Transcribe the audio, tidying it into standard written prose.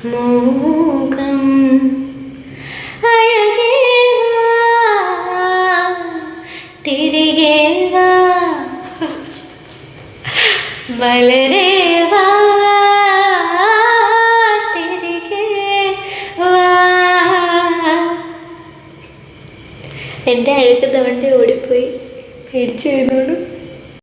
മൂകം അഴകേ വാ, തിരികെ വാ, മലരേ വാ, തിരികെ വാ. എൻ്റെ അഴുക്ക് തോണ്ടി ഓടിപ്പോയി പേടിച്ചു വരുന്നോളൂ.